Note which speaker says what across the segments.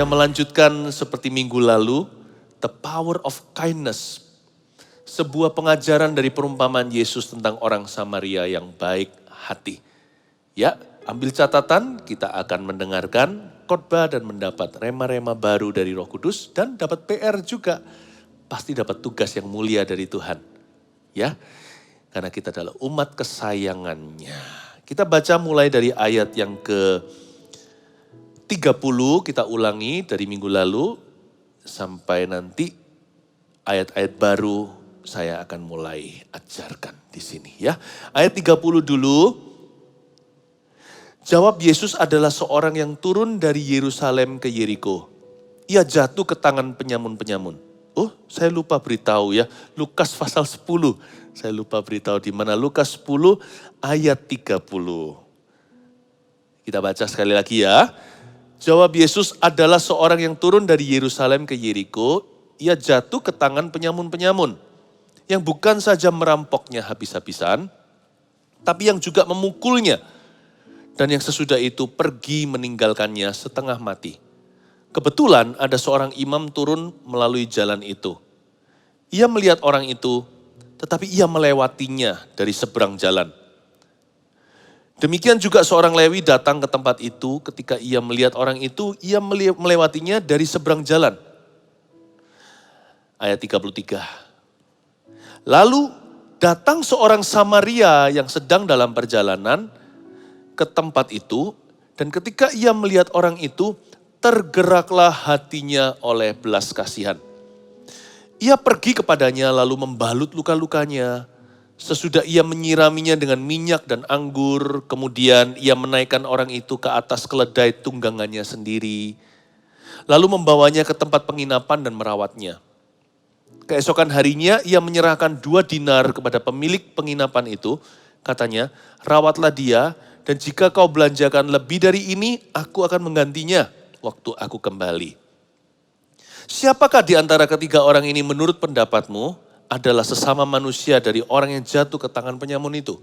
Speaker 1: saya melanjutkan seperti minggu lalu, the power of kindness. Sebuah pengajaran dari perumpamaan Yesus tentang orang Samaria yang baik hati. Ya, ambil catatan, kita akan mendengarkan khotbah dan mendapat rema-rema baru dari Roh Kudus dan dapat PR juga. Pasti dapat tugas yang mulia dari Tuhan. Ya, karena kita adalah umat kesayangannya. Kita baca mulai dari ayat yang ke-30, kita ulangi dari minggu lalu sampai nanti ayat-ayat baru saya akan mulai ajarkan di sini ya. Ayat 30 dulu. Jawab Yesus adalah seorang yang turun dari Yerusalem ke Yeriko. Ia jatuh ke tangan penyamun-penyamun. Oh, saya lupa beritahu ya. Lukas pasal 10. Saya lupa beritahu di mana. Lukas 10 ayat 30. Kita baca sekali lagi ya. Jawab Yesus adalah seorang yang turun dari Yerusalem ke Yeriko. Ia jatuh ke tangan penyamun-penyamun. Yang bukan saja merampoknya habis-habisan, tapi yang juga memukulnya. Dan yang sesudah itu pergi meninggalkannya setengah mati. Kebetulan ada seorang imam turun melalui jalan itu. Ia melihat orang itu, tetapi ia melewatinya dari seberang jalan. Demikian juga seorang Lewi datang ke tempat itu, ketika ia melihat orang itu, ia melewatinya dari seberang jalan. Ayat 33. Lalu datang seorang Samaria yang sedang dalam perjalanan ke tempat itu, dan ketika ia melihat orang itu, tergeraklah hatinya oleh belas kasihan. Ia pergi kepadanya lalu membalut luka-lukanya. Sesudah ia menyiraminya dengan minyak dan anggur, kemudian ia menaikkan orang itu ke atas keledai tunggangannya sendiri. Lalu membawanya ke tempat penginapan dan merawatnya. Keesokan harinya ia menyerahkan 2 dinar kepada pemilik penginapan itu. Katanya, rawatlah dia dan jika kau belanjakan lebih dari ini, aku akan menggantinya waktu aku kembali. Siapakah di antara ketiga orang ini menurut pendapatmu adalah sesama manusia dari orang yang jatuh ke tangan penyamun itu?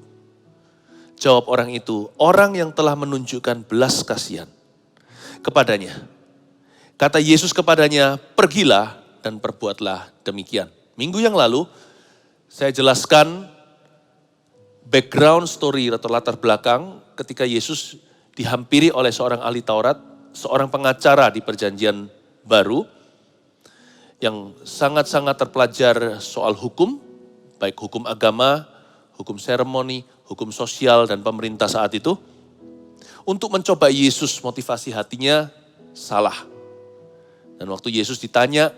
Speaker 1: Jawab orang itu, orang yang telah menunjukkan belas kasihan kepadanya. Kata Yesus kepadanya, pergilah dan perbuatlah demikian. Minggu yang lalu saya jelaskan background story atau latar belakang ketika Yesus dihampiri oleh seorang ahli Taurat, seorang pengacara di perjanjian baru, yang sangat-sangat terpelajar soal hukum, baik hukum agama, hukum seremoni, hukum sosial dan pemerintah saat itu. Untuk mencoba Yesus motivasi hatinya salah. Dan waktu Yesus ditanya,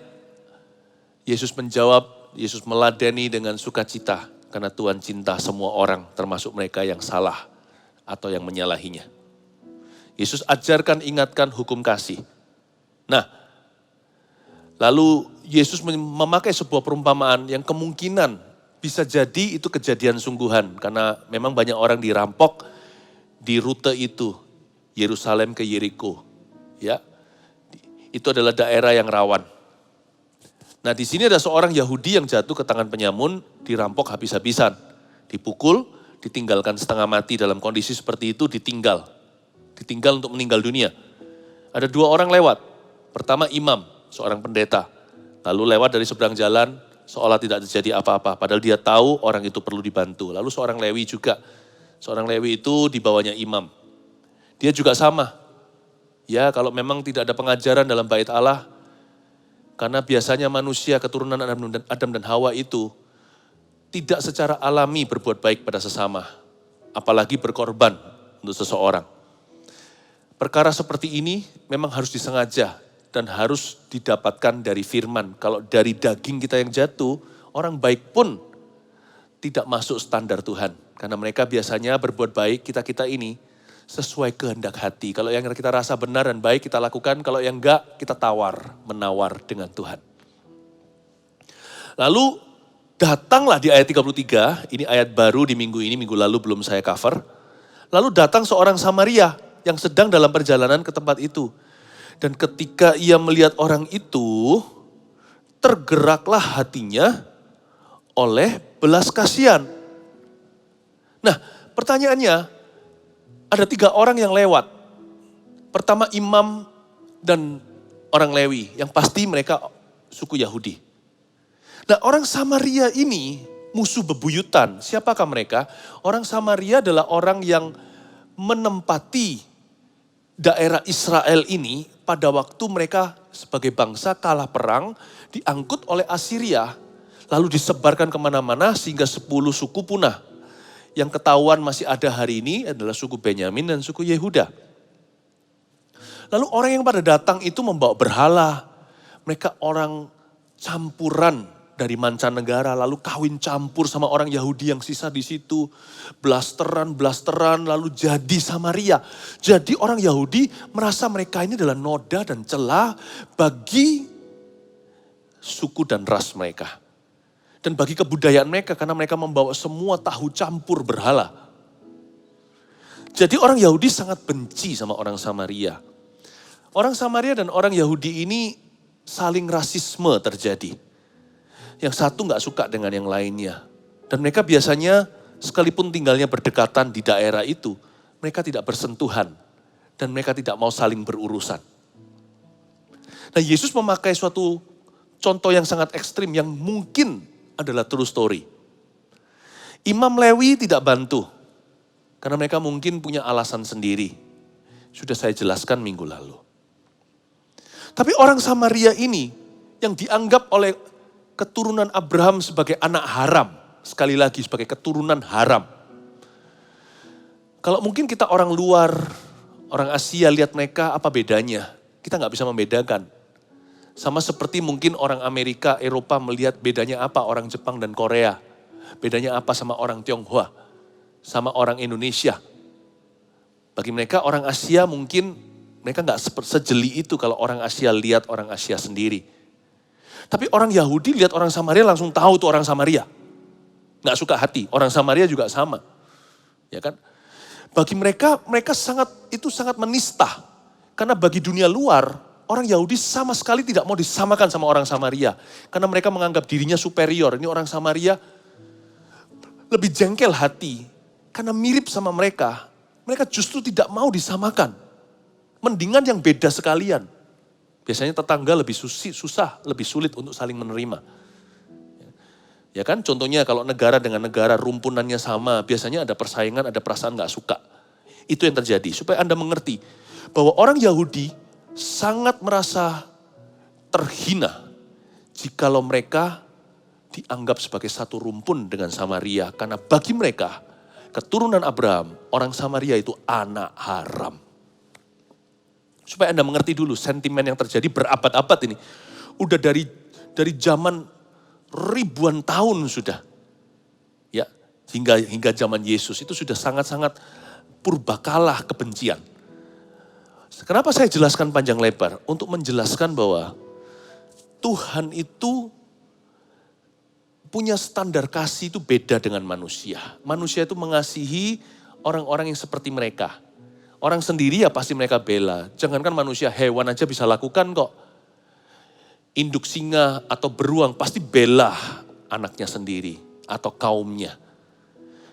Speaker 1: Yesus menjawab, Yesus meladeni dengan sukacita karena Tuhan cinta semua orang termasuk mereka yang salah atau yang menyalahinya. Yesus ajarkan, ingatkan hukum kasih. Nah, lalu Yesus memakai sebuah perumpamaan yang kemungkinan bisa jadi itu kejadian sungguhan. Karena memang banyak orang dirampok di rute itu, Yerusalem ke Yeriko. Ya, itu adalah daerah yang rawan. Nah di sini ada seorang Yahudi yang jatuh ke tangan penyamun, dirampok habis-habisan. Dipukul, ditinggalkan setengah mati dalam kondisi seperti itu, ditinggal. Ditinggal untuk meninggal dunia. Ada 2 orang lewat. Pertama imam, seorang pendeta. Lalu lewat dari seberang jalan, seolah tidak terjadi apa-apa. Padahal dia tahu orang itu perlu dibantu. Lalu seorang Lewi juga. Seorang Lewi itu dibawanya imam. Dia juga sama. Ya kalau memang tidak ada pengajaran dalam bait Allah, karena biasanya manusia keturunan Adam dan Hawa itu tidak secara alami berbuat baik pada sesama. Apalagi berkorban untuk seseorang. Perkara seperti ini memang harus disengaja. Dan harus didapatkan dari firman. Kalau dari daging kita yang jatuh, orang baik pun tidak masuk standar Tuhan. Karena mereka biasanya berbuat baik, kita-kita ini sesuai kehendak hati. Kalau yang kita rasa benar dan baik kita lakukan, kalau yang enggak kita menawar dengan Tuhan. Lalu datanglah di ayat 33, ini ayat baru di minggu ini, minggu lalu belum saya cover. Lalu datang seorang Samaria yang sedang dalam perjalanan ke tempat itu. Dan ketika ia melihat orang itu, tergeraklah hatinya oleh belas kasihan. Nah pertanyaannya, ada 3 orang yang lewat. Pertama imam dan orang Lewi, yang pasti mereka suku Yahudi. Nah, orang Samaria ini musuh bebuyutan. Siapakah mereka? Orang Samaria adalah orang yang menempati daerah Israel ini pada waktu mereka sebagai bangsa kalah perang, diangkut oleh Assyria, lalu disebarkan kemana-mana sehingga 10 suku punah. Yang ketahuan masih ada hari ini adalah suku Benyamin dan suku Yehuda. Lalu orang yang pada datang itu membawa berhala. Mereka orang campuran dari mancanegara, lalu kawin campur sama orang Yahudi yang sisa di situ. Blasteran, lalu jadi Samaria. Jadi orang Yahudi merasa mereka ini adalah noda dan celah bagi suku dan ras mereka. Dan bagi kebudayaan mereka karena mereka membawa semua tahu campur berhala. Jadi orang Yahudi sangat benci sama orang Samaria. Orang Samaria dan orang Yahudi ini saling rasisme terjadi. Yang satu gak suka dengan yang lainnya. Dan mereka biasanya sekalipun tinggalnya berdekatan di daerah itu, mereka tidak bersentuhan. Dan mereka tidak mau saling berurusan. Nah, Yesus memakai suatu contoh yang sangat ekstrim yang mungkin adalah true story. Imam Lewi tidak bantu. Karena mereka mungkin punya alasan sendiri. Sudah saya jelaskan minggu lalu. Tapi orang Samaria ini yang dianggap oleh keturunan Abraham sebagai anak haram. Sekali lagi sebagai keturunan haram. Kalau mungkin kita orang luar, orang Asia lihat mereka apa bedanya? Kita nggak bisa membedakan. Sama seperti mungkin orang Amerika, Eropa melihat bedanya apa orang Jepang dan Korea. Bedanya apa sama orang Tionghoa, sama orang Indonesia. Bagi mereka orang Asia mungkin mereka nggak sejeli itu kalau orang Asia lihat orang Asia sendiri. Tapi orang Yahudi lihat orang Samaria langsung tahu itu orang Samaria. Nggak suka hati, orang Samaria juga sama. Ya kan? Bagi mereka sangat menista. Karena bagi dunia luar, orang Yahudi sama sekali tidak mau disamakan sama orang Samaria. Karena mereka menganggap dirinya superior. Ini orang Samaria lebih jengkel hati. Karena mirip sama mereka, mereka justru tidak mau disamakan. Mendingan yang beda sekalian. Biasanya tetangga lebih susah, lebih sulit untuk saling menerima. Ya kan, contohnya kalau negara dengan negara rumpunannya sama, biasanya ada persaingan, ada perasaan gak suka. Itu yang terjadi, supaya Anda mengerti bahwa orang Yahudi sangat merasa terhina jikalau mereka dianggap sebagai satu rumpun dengan Samaria. Karena bagi mereka, keturunan Abraham, orang Samaria itu anak haram. Supaya Anda mengerti dulu sentimen yang terjadi berabad-abad ini. Udah dari zaman ribuan tahun sudah. Ya, hingga zaman Yesus itu sudah sangat-sangat purbakalah kebencian. Kenapa saya jelaskan panjang lebar? Untuk menjelaskan bahwa Tuhan itu punya standar kasih itu beda dengan manusia. Manusia itu mengasihi orang-orang yang seperti mereka. Orang sendiri ya pasti mereka bela. Jangankan manusia, hewan aja bisa lakukan kok. Induk singa atau beruang pasti bela anaknya sendiri atau kaumnya.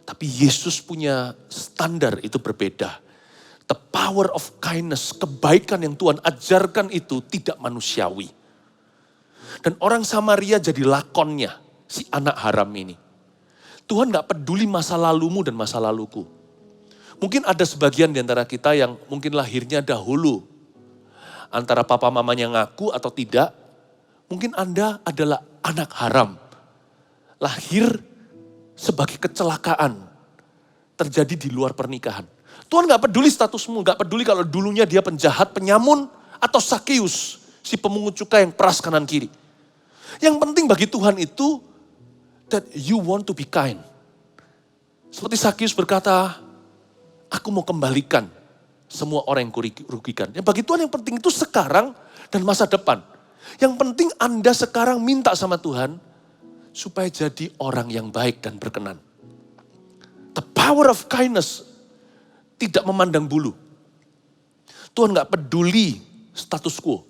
Speaker 1: Tapi Yesus punya standar itu berbeda. The power of kindness, kebaikan yang Tuhan ajarkan itu tidak manusiawi. Dan orang Samaria jadi lakonnya, si anak haram ini. Tuhan gak peduli masa lalumu dan masa laluku. Mungkin ada sebagian di antara kita yang mungkin lahirnya dahulu. Antara papa mamanya ngaku atau tidak. Mungkin Anda adalah anak haram. Lahir sebagai kecelakaan. Terjadi di luar pernikahan. Tuhan gak peduli statusmu. Gak peduli kalau dulunya dia penjahat, penyamun. Atau Sakeus, si pemungut cukai yang peras kanan kiri. Yang penting bagi Tuhan itu, that you want to be kind. Seperti Sakeus berkata, aku mau kembalikan semua orang yang kurugikan. Yang bagi Tuhan yang penting itu sekarang dan masa depan. Yang penting Anda sekarang minta sama Tuhan supaya jadi orang yang baik dan berkenan. The power of kindness tidak memandang bulu. Tuhan gak peduli status quo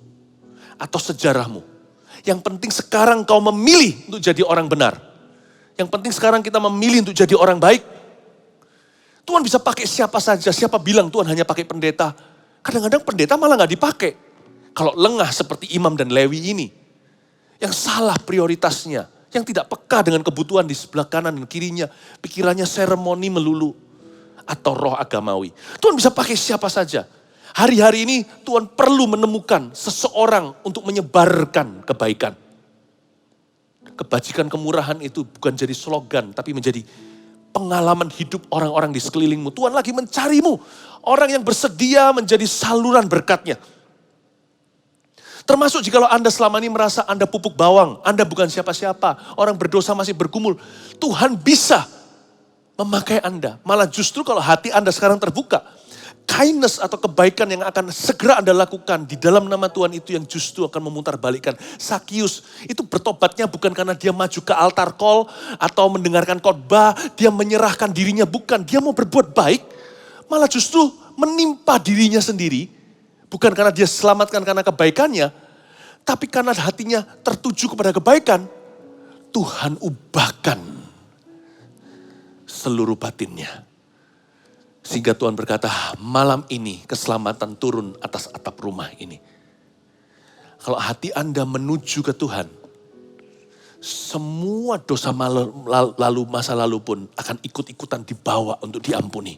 Speaker 1: atau sejarahmu. Yang penting sekarang kau memilih untuk jadi orang benar. Yang penting sekarang kita memilih untuk jadi orang baik. Tuhan bisa pakai siapa saja, siapa bilang Tuhan hanya pakai pendeta. Kadang-kadang pendeta malah gak dipakai. Kalau lengah seperti Imam dan Lewi ini, yang salah prioritasnya, yang tidak peka dengan kebutuhan di sebelah kanan dan kirinya, pikirannya seremoni melulu, atau roh agamawi. Tuhan bisa pakai siapa saja. Hari-hari ini Tuhan perlu menemukan seseorang untuk menyebarkan kebaikan. Kebajikan kemurahan itu bukan jadi slogan, tapi menjadi pengalaman hidup orang-orang di sekelilingmu. Tuhan lagi mencarimu, orang yang bersedia menjadi saluran berkatnya. Termasuk jikalau Anda selama ini merasa Anda pupuk bawang, Anda bukan siapa-siapa, orang berdosa masih bergumul. Tuhan bisa memakai Anda. Malah justru kalau hati Anda sekarang terbuka, kindness atau kebaikan yang akan segera Anda lakukan di dalam nama Tuhan itu yang justru akan memutarbalikkan. Sakius itu bertobatnya bukan karena dia maju ke altar call atau mendengarkan khotbah, dia menyerahkan dirinya, bukan. Dia mau berbuat baik, malah justru menimpa dirinya sendiri. Bukan karena dia selamatkan karena kebaikannya, tapi karena hatinya tertuju kepada kebaikan, Tuhan ubahkan seluruh batinnya. Sehingga Tuhan berkata, malam ini keselamatan turun atas atap rumah ini. Kalau hati Anda menuju ke Tuhan, semua dosa masa lalu pun akan ikut-ikutan dibawa untuk diampuni.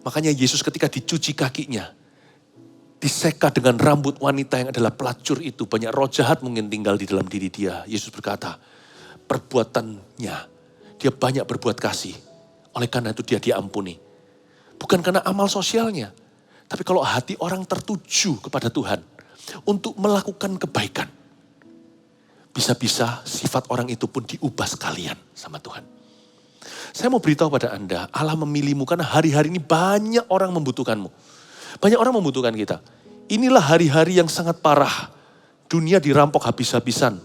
Speaker 1: Makanya Yesus ketika dicuci kakinya, diseka dengan rambut wanita yang adalah pelacur itu. Banyak roh jahat mungkin tinggal di dalam diri dia. Yesus berkata, perbuatannya, dia banyak berbuat kasih. Oleh karena itu dia diampuni. Bukan karena amal sosialnya. Tapi kalau hati orang tertuju kepada Tuhan. Untuk melakukan kebaikan. Bisa-bisa sifat orang itu pun diubah sekalian sama Tuhan. Saya mau beritahu pada Anda, Allah memilihmu karena hari-hari ini banyak orang membutuhkanmu. Banyak orang membutuhkan kita. Inilah hari-hari yang sangat parah. Dunia dirampok habis-habisan.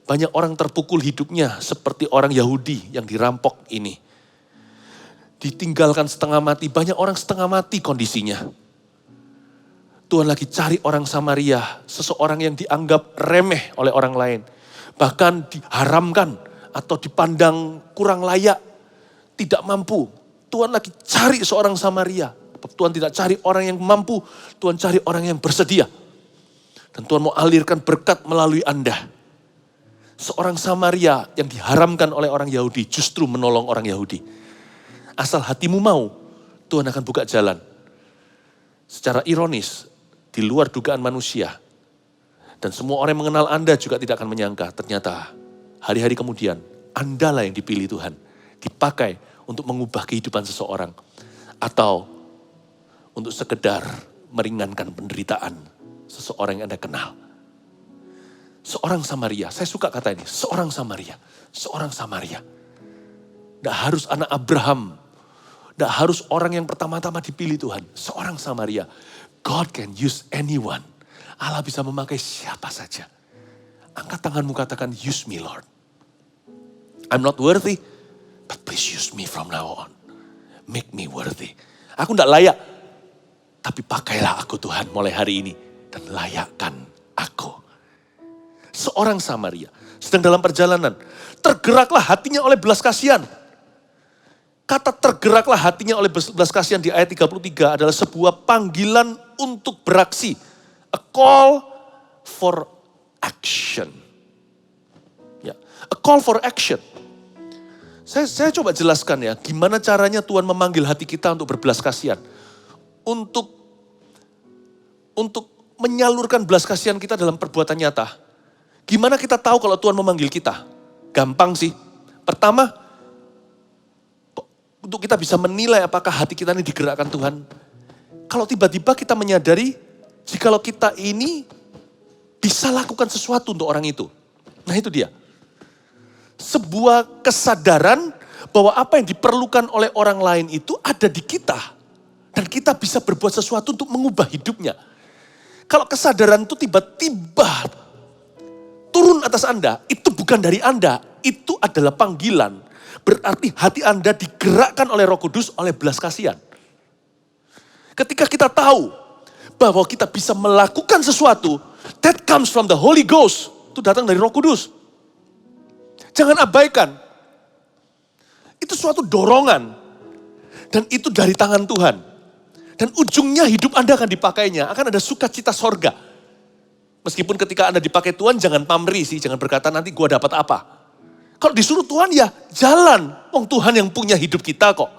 Speaker 1: Banyak orang terpukul hidupnya seperti orang Yahudi yang dirampok ini. Ditinggalkan setengah mati, banyak orang setengah mati kondisinya. Tuhan lagi cari orang Samaria, seseorang yang dianggap remeh oleh orang lain. Bahkan diharamkan atau dipandang kurang layak, tidak mampu. Tuhan lagi cari seorang Samaria. Tuhan tidak cari orang yang mampu, Tuhan cari orang yang bersedia. Dan Tuhan mau alirkan berkat melalui Anda. Seorang Samaria yang diharamkan oleh orang Yahudi justru menolong orang Yahudi. Asal hatimu mau, Tuhan akan buka jalan. Secara ironis, di luar dugaan manusia. Dan semua orang yang mengenal Anda juga tidak akan menyangka. Ternyata hari-hari kemudian, Anda lah yang dipilih Tuhan. Dipakai untuk mengubah kehidupan seseorang. Atau untuk sekedar meringankan penderitaan seseorang yang Anda kenal. Seorang Samaria, saya suka kata ini, seorang Samaria. Seorang Samaria. Tidak harus anak Abraham. Tidak harus orang yang pertama-tama dipilih Tuhan. Seorang Samaria. God can use anyone. Allah bisa memakai siapa saja. Angkat tanganmu katakan, use me Lord. I'm not worthy, but please use me from now on. Make me worthy. Aku tidak layak. Tapi pakailah aku Tuhan mulai hari ini. Dan layakkan aku. Seorang Samaria sedang dalam perjalanan. Tergeraklah hatinya oleh belas kasihan. Kata tergeraklah hatinya oleh belas kasihan di ayat 33 adalah sebuah panggilan untuk beraksi. A call for action. Ya, a call for action. Saya coba jelaskan ya, gimana caranya Tuhan memanggil hati kita untuk berbelas kasihan. Untuk menyalurkan belas kasihan kita dalam perbuatan nyata. Gimana kita tahu kalau Tuhan memanggil kita? Gampang sih. Pertama, untuk kita bisa menilai apakah hati kita ini digerakkan Tuhan. Kalau tiba-tiba kita menyadari, jikalau kita ini bisa lakukan sesuatu untuk orang itu. Nah itu dia. Sebuah kesadaran bahwa apa yang diperlukan oleh orang lain itu ada di kita. Dan kita bisa berbuat sesuatu untuk mengubah hidupnya. Kalau kesadaran itu tiba-tiba turun atas Anda, itu bukan dari Anda, itu adalah panggilan. Berarti hati Anda digerakkan oleh Roh Kudus, oleh belas kasihan. Ketika kita tahu bahwa kita bisa melakukan sesuatu, that comes from the Holy Ghost. Itu datang dari Roh Kudus. Jangan abaikan. Itu suatu dorongan. Dan itu dari tangan Tuhan. Dan ujungnya hidup Anda akan dipakainya, akan ada sukacita sorga. Meskipun ketika Anda dipakai Tuhan jangan pamrih sih, jangan berkata nanti gue dapat apa. Kalau disuruh Tuhan ya jalan, Tuhan yang punya hidup kita kok.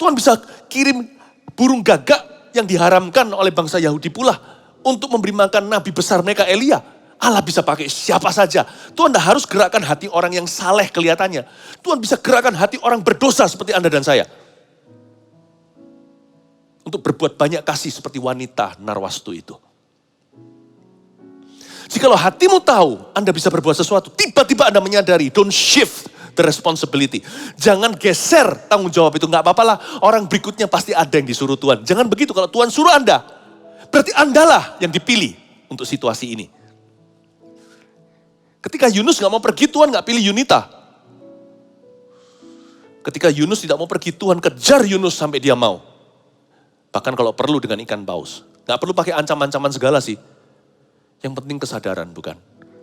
Speaker 1: Tuhan bisa kirim burung gagak yang diharamkan oleh bangsa Yahudi pula untuk memberi makan nabi besar mereka Elia. Allah bisa pakai siapa saja. Tuhan tidak harus gerakkan hati orang yang saleh kelihatannya. Tuhan bisa gerakkan hati orang berdosa seperti Anda dan saya. Untuk berbuat banyak kasih seperti wanita Narwastu itu. Jikalau hatimu tahu Anda bisa berbuat sesuatu, tiba-tiba Anda menyadari, don't shift the responsibility. Jangan geser tanggung jawab itu, nggak apa-apa lah. Orang berikutnya pasti ada yang disuruh Tuhan. Jangan begitu, kalau Tuhan suruh Anda, berarti Andalah yang dipilih untuk situasi ini. Ketika Yunus nggak mau pergi, Tuhan nggak pilih Yunita. Ketika Yunus tidak mau pergi, Tuhan kejar Yunus sampai dia mau. Bahkan kalau perlu dengan ikan paus. Nggak perlu pakai ancam-ancaman segala sih. Yang penting kesadaran, bukan?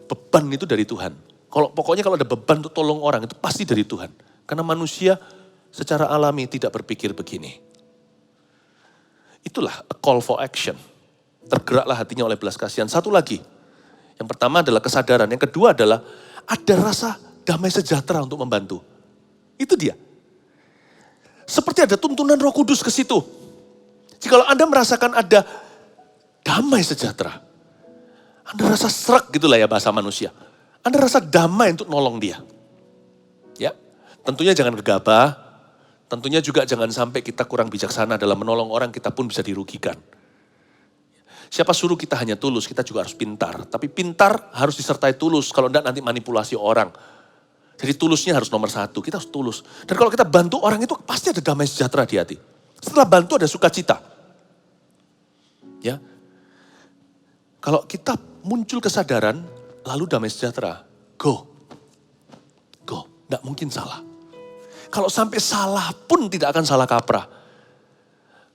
Speaker 1: Beban itu dari Tuhan. Pokoknya kalau ada beban untuk tolong orang, itu pasti dari Tuhan. Karena manusia secara alami tidak berpikir begini. Itulah a call for action. Tergeraklah hatinya oleh belas kasihan. Satu lagi. Yang pertama adalah kesadaran. Yang kedua adalah ada rasa damai sejahtera untuk membantu. Itu dia. Seperti ada tuntunan Roh Kudus ke situ. Jikalau Anda merasakan ada damai sejahtera. Anda rasa serak gitulah ya bahasa manusia. Anda rasa damai untuk nolong dia. Ya, tentunya jangan gegabah. Tentunya juga jangan sampai kita kurang bijaksana dalam menolong orang, kita pun bisa dirugikan. Siapa suruh kita hanya tulus, kita juga harus pintar. Tapi pintar harus disertai tulus, kalau enggak nanti manipulasi orang. Jadi tulusnya harus nomor satu, kita harus tulus. Dan kalau kita bantu orang itu pasti ada damai sejahtera di hati. Setelah bantu ada sukacita. Ya. Kalau kita muncul kesadaran, lalu damai sejahtera, go. Enggak mungkin salah. Kalau sampai salah pun tidak akan salah kaprah.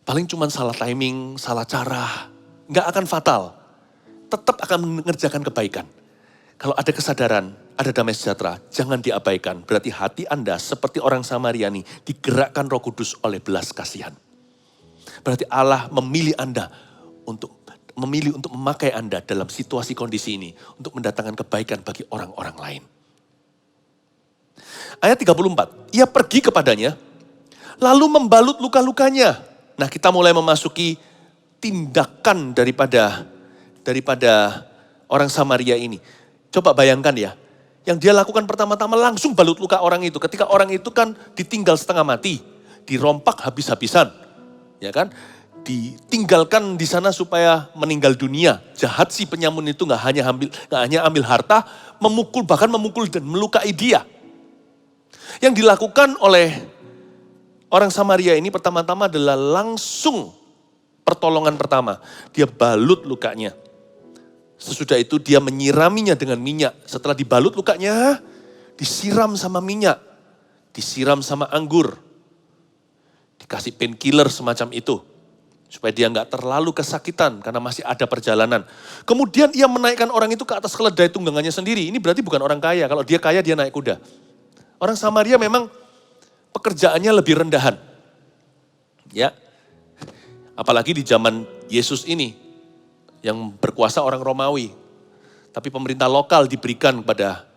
Speaker 1: Paling cuma salah timing, salah cara. Enggak akan fatal. Tetap akan mengerjakan kebaikan. Kalau ada kesadaran, ada damai sejahtera, jangan diabaikan. Berarti hati Anda seperti orang Samariani digerakkan Roh Kudus oleh belas kasihan. Berarti Allah memilih Anda untuk memakai Anda dalam situasi kondisi ini untuk mendatangkan kebaikan bagi orang-orang lain. Ayat 34, ia pergi kepadanya lalu membalut luka-lukanya. Nah, kita mulai memasuki tindakan daripada orang Samaria ini. Coba bayangkan ya, yang dia lakukan pertama-tama langsung balut luka orang itu. Ketika orang itu kan ditinggal setengah mati, dirompak habis-habisan, ya kan? Ditinggalkan di sana supaya meninggal dunia. Jahat si penyamun itu nggak hanya ambil harta, bahkan memukul dan melukai dia. Yang dilakukan oleh orang Samaria ini pertama-tama adalah langsung pertolongan pertama. Dia balut lukanya. Sesudah itu dia menyiraminya dengan minyak. Setelah dibalut lukanya, disiram sama minyak. Disiram sama anggur. Dikasih painkiller semacam itu. Supaya dia nggak terlalu kesakitan karena masih ada perjalanan. Kemudian ia menaikkan orang itu ke atas keledai tunggangannya sendiri. Ini berarti bukan orang kaya. Kalau dia kaya dia naik kuda. Orang Samaria memang pekerjaannya lebih rendahan. Ya. Apalagi di zaman Yesus ini yang berkuasa orang Romawi. Tapi pemerintah lokal diberikan kepada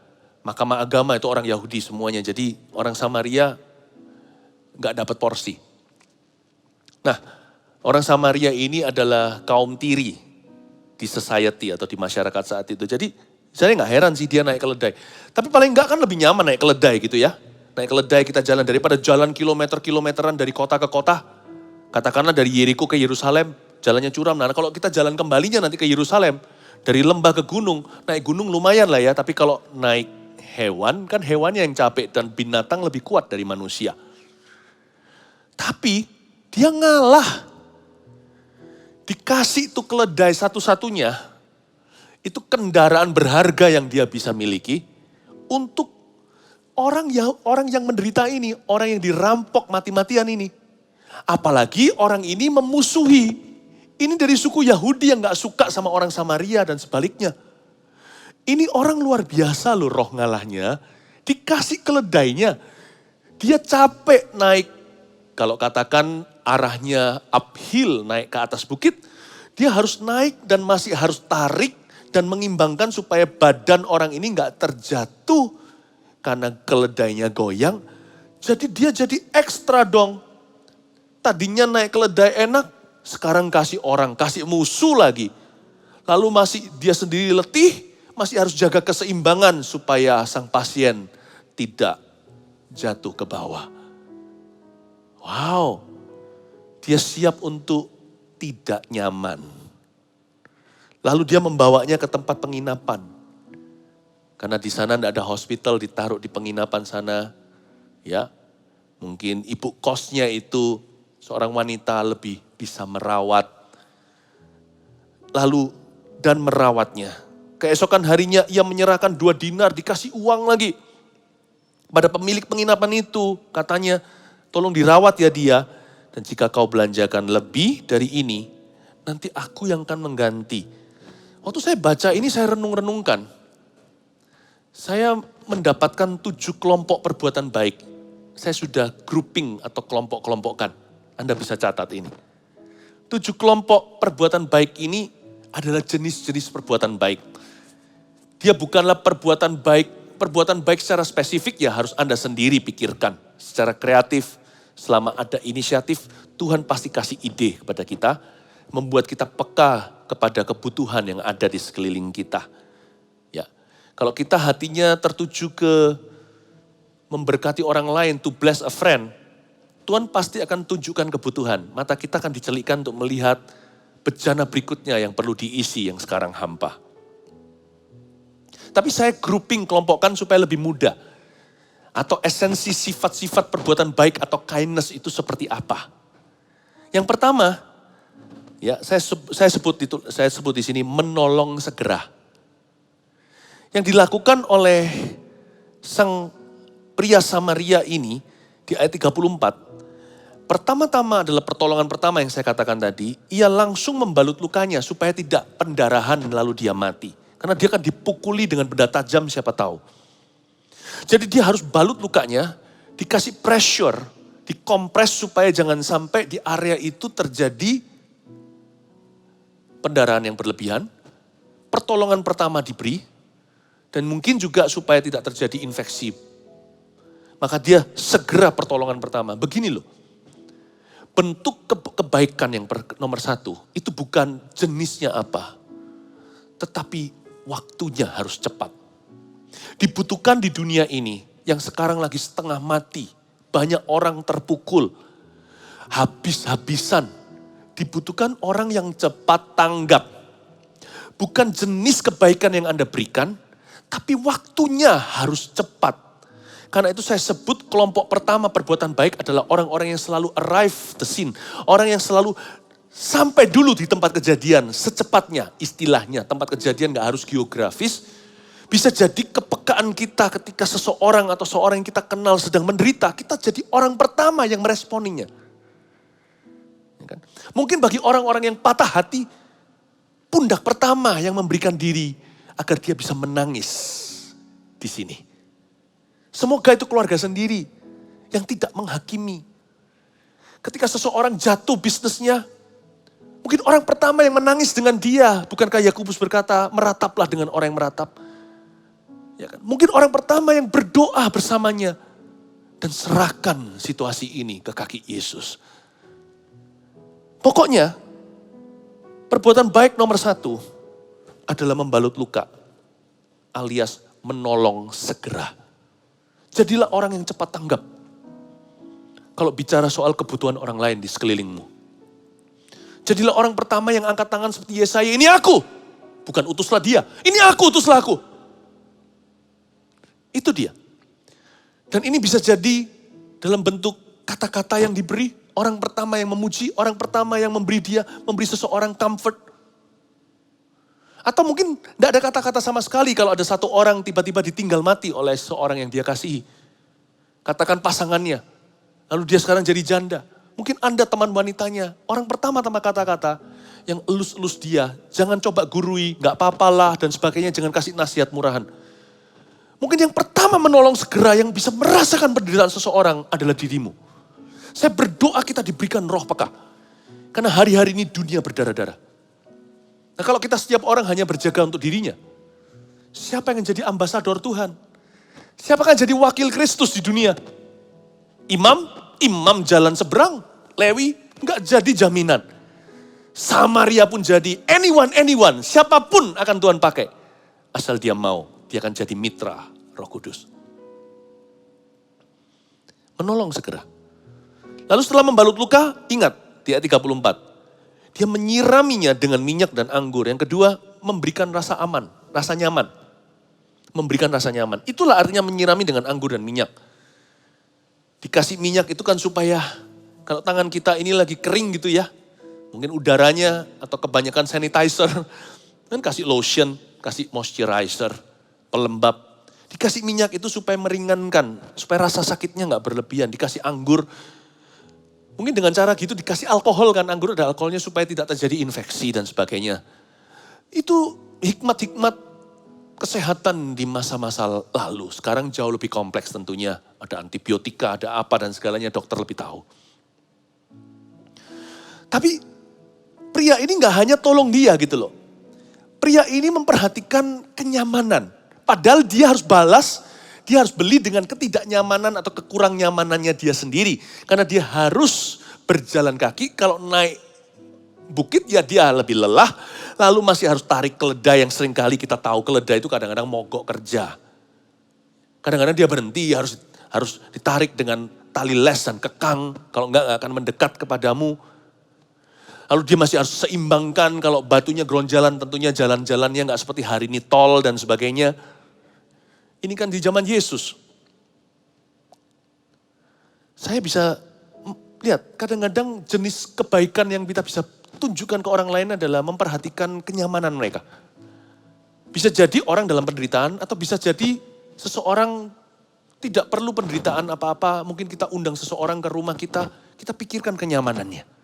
Speaker 1: mahkamah agama itu orang Yahudi semuanya. Jadi orang Samaria nggak dapat porsi. Nah, orang Samaria ini adalah kaum tiri di society atau di masyarakat saat itu. Jadi saya nggak heran sih dia naik keledai. Tapi paling nggak kan lebih nyaman naik keledai gitu ya. Naik keledai kita jalan daripada jalan kilometer-kilometeran dari kota ke kota. Katakanlah dari Yeriko ke Yerusalem, jalannya curam. Nah kalau kita jalan kembalinya nanti ke Yerusalem, dari lembah ke gunung, naik gunung lumayan lah ya. Tapi kalau naik hewan, kan hewannya yang capek dan binatang lebih kuat dari manusia. Tapi dia ngalah. Dikasih itu keledai satu-satunya, itu kendaraan berharga yang dia bisa miliki untuk orang yang menderita ini, orang yang dirampok mati-matian ini. Apalagi orang ini memusuhi. Ini dari suku Yahudi yang gak suka sama orang Samaria dan sebaliknya. Ini orang luar biasa loh roh ngalahnya. Dikasih keledainya. Dia capek naik. Kalau katakan arahnya uphill naik ke atas bukit, dia harus naik dan masih harus tarik dan mengimbangkan supaya badan orang ini nggak terjatuh karena keledainya goyang. Jadi dia jadi ekstra dong. Tadinya naik keledai enak, sekarang kasih orang, kasih musuh lagi. Lalu masih dia sendiri letih, masih harus jaga keseimbangan supaya sang pasien tidak jatuh ke bawah. Wow, dia siap untuk tidak nyaman. Lalu dia membawanya ke tempat penginapan. Karena di sana tidak ada hospital, ditaruh di penginapan sana. Ya, mungkin ibu kosnya itu seorang wanita lebih bisa merawat. Lalu dan merawatnya. Keesokan harinya ia menyerahkan 2 dinar, dikasih uang lagi. Pada pemilik penginapan itu, katanya, tolong dirawat ya dia. Dan jika kau belanjakan lebih dari ini, nanti aku yang akan mengganti. Waktu saya baca ini saya renung-renungkan. Saya mendapatkan 7 kelompok perbuatan baik. Saya sudah grouping atau kelompok-kelompokkan. Anda bisa catat ini. 7 kelompok perbuatan baik ini adalah jenis-jenis perbuatan baik. Dia bukanlah perbuatan baik secara spesifik ya harus Anda sendiri pikirkan. Secara kreatif, selama ada inisiatif, Tuhan pasti kasih ide kepada kita, membuat kita peka kepada kebutuhan yang ada di sekeliling kita. Ya, kalau kita hatinya tertuju ke memberkati orang lain, to bless a friend, Tuhan pasti akan tunjukkan kebutuhan. Mata kita akan dicelikkan untuk melihat bejana berikutnya yang perlu diisi yang sekarang hampa. Tapi saya grouping, kelompokkan supaya lebih mudah. Atau esensi sifat-sifat perbuatan baik atau kindness itu seperti apa. Yang pertama, ya saya sebut di sini menolong segera. Yang dilakukan oleh sang pria Samaria ini di ayat 34. Pertama-tama adalah pertolongan pertama yang saya katakan tadi. Ia langsung membalut lukanya supaya tidak pendarahan lalu dia mati. Karena dia akan dipukuli dengan benda tajam siapa tahu. Jadi dia harus balut lukanya, dikasih pressure, dikompres supaya jangan sampai di area itu terjadi pendarahan yang berlebihan. Pertolongan pertama diberi, dan mungkin juga supaya tidak terjadi infeksi. Maka dia segera pertolongan pertama. Begini loh, bentuk kebaikan yang nomor 1, itu bukan jenisnya apa, tetapi waktunya harus cepat. Dibutuhkan di dunia ini yang sekarang lagi setengah mati. Banyak orang terpukul. Habis-habisan. Dibutuhkan orang yang cepat tanggap. Bukan jenis kebaikan yang Anda berikan, tapi waktunya harus cepat. Karena itu saya sebut kelompok pertama perbuatan baik adalah orang-orang yang selalu arrive the scene. Orang yang selalu sampai dulu di tempat kejadian secepatnya, istilahnya tempat kejadian gak harus geografis. Bisa jadi kepekaan kita ketika seseorang atau seorang yang kita kenal sedang menderita, kita jadi orang pertama yang meresponinya. Ya kan? Mungkin bagi orang-orang yang patah hati, pundak pertama yang memberikan diri agar dia bisa menangis di sini. Semoga itu keluarga sendiri yang tidak menghakimi. Ketika seseorang jatuh bisnisnya, mungkin orang pertama yang menangis dengan dia. Bukankah Yakobus berkata, merataplah dengan orang yang meratap. Ya kan? Mungkin orang pertama yang berdoa bersamanya. Dan serahkan situasi ini ke kaki Yesus. Pokoknya, perbuatan baik nomor 1 adalah membalut luka. Alias menolong segera. Jadilah orang yang cepat tanggap. Kalau bicara soal kebutuhan orang lain di sekelilingmu. Jadilah orang pertama yang angkat tangan seperti Yesaya, ini aku. Bukan utuslah dia, ini aku, utuslah aku. Itu dia. Dan ini bisa jadi dalam bentuk kata-kata yang diberi. Orang pertama yang memuji, orang pertama yang memberi seseorang comfort. Atau mungkin tidak ada kata-kata sama sekali kalau ada satu orang tiba-tiba ditinggal mati oleh seorang yang dia kasihi. Katakan pasangannya, lalu dia sekarang jadi janda. Mungkin Anda teman wanitanya, orang pertama kata-kata yang elus-elus dia. Jangan coba gurui, gak apa-apalah dan sebagainya, jangan kasih nasihat murahan. Mungkin yang pertama menolong segera yang bisa merasakan penderitaan seseorang adalah dirimu. Saya berdoa kita diberikan roh peka. Karena hari-hari ini dunia berdarah-darah. Nah kalau kita setiap orang hanya berjaga untuk dirinya, siapa yang jadi ambasador Tuhan? Siapa yang jadi wakil Kristus di dunia? Imam jalan seberang, Lewi nggak jadi jaminan. Samaria pun jadi, anyone, siapapun akan Tuhan pakai. Asal dia mau, dia akan jadi mitra Roh Kudus. Menolong segera. Lalu setelah membalut luka, ingat di ayat 34. Dia menyiraminya dengan minyak dan anggur. Yang kedua, memberikan rasa aman, rasa nyaman. Memberikan rasa nyaman. Itulah artinya menyirami dengan anggur dan minyak. Dikasih minyak itu kan supaya kalau tangan kita ini lagi kering gitu ya. Mungkin udaranya atau kebanyakan sanitizer. Kan kasih lotion, kasih moisturizer, pelembab. Dikasih minyak itu supaya meringankan, supaya rasa sakitnya gak berlebihan. Dikasih anggur, mungkin dengan cara gitu dikasih alkohol kan. Anggur ada alkoholnya supaya tidak terjadi infeksi dan sebagainya. Itu hikmat-hikmat kesehatan di masa-masa lalu. Sekarang jauh lebih kompleks tentunya. Ada antibiotika, ada apa dan segalanya dokter lebih tahu. Tapi pria ini gak hanya tolong dia gitu loh. Pria ini memperhatikan kenyamanan. Padahal dia harus balas, dia harus beli dengan ketidaknyamanan atau kekurang nyamanannya dia sendiri. Karena dia harus berjalan kaki, kalau naik bukit ya dia lebih lelah. Lalu masih harus tarik keledai yang sering kali kita tahu keledai itu kadang-kadang mogok kerja. Kadang-kadang dia berhenti, harus ditarik dengan tali les dan kekang. Kalau enggak akan mendekat kepadamu. Lalu dia masih harus seimbangkan kalau batunya geronjalan, tentunya jalan-jalannya nggak seperti hari ini tol dan sebagainya. Ini kan di zaman Yesus. Saya bisa lihat kadang-kadang jenis kebaikan yang kita bisa tunjukkan ke orang lain adalah memperhatikan kenyamanan mereka. Bisa jadi orang dalam penderitaan atau bisa jadi seseorang tidak perlu penderitaan apa-apa. Mungkin kita undang seseorang ke rumah kita pikirkan kenyamanannya.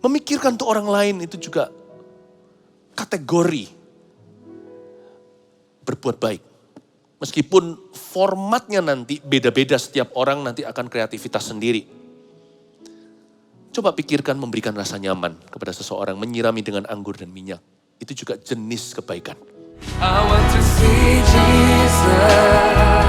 Speaker 1: Memikirkan untuk orang lain itu juga kategori berbuat baik. Meskipun formatnya nanti beda-beda, setiap orang nanti akan kreativitas sendiri. Coba pikirkan memberikan rasa nyaman kepada seseorang, menyirami dengan anggur dan minyak. Itu juga jenis kebaikan.
Speaker 2: I want to see Jesus.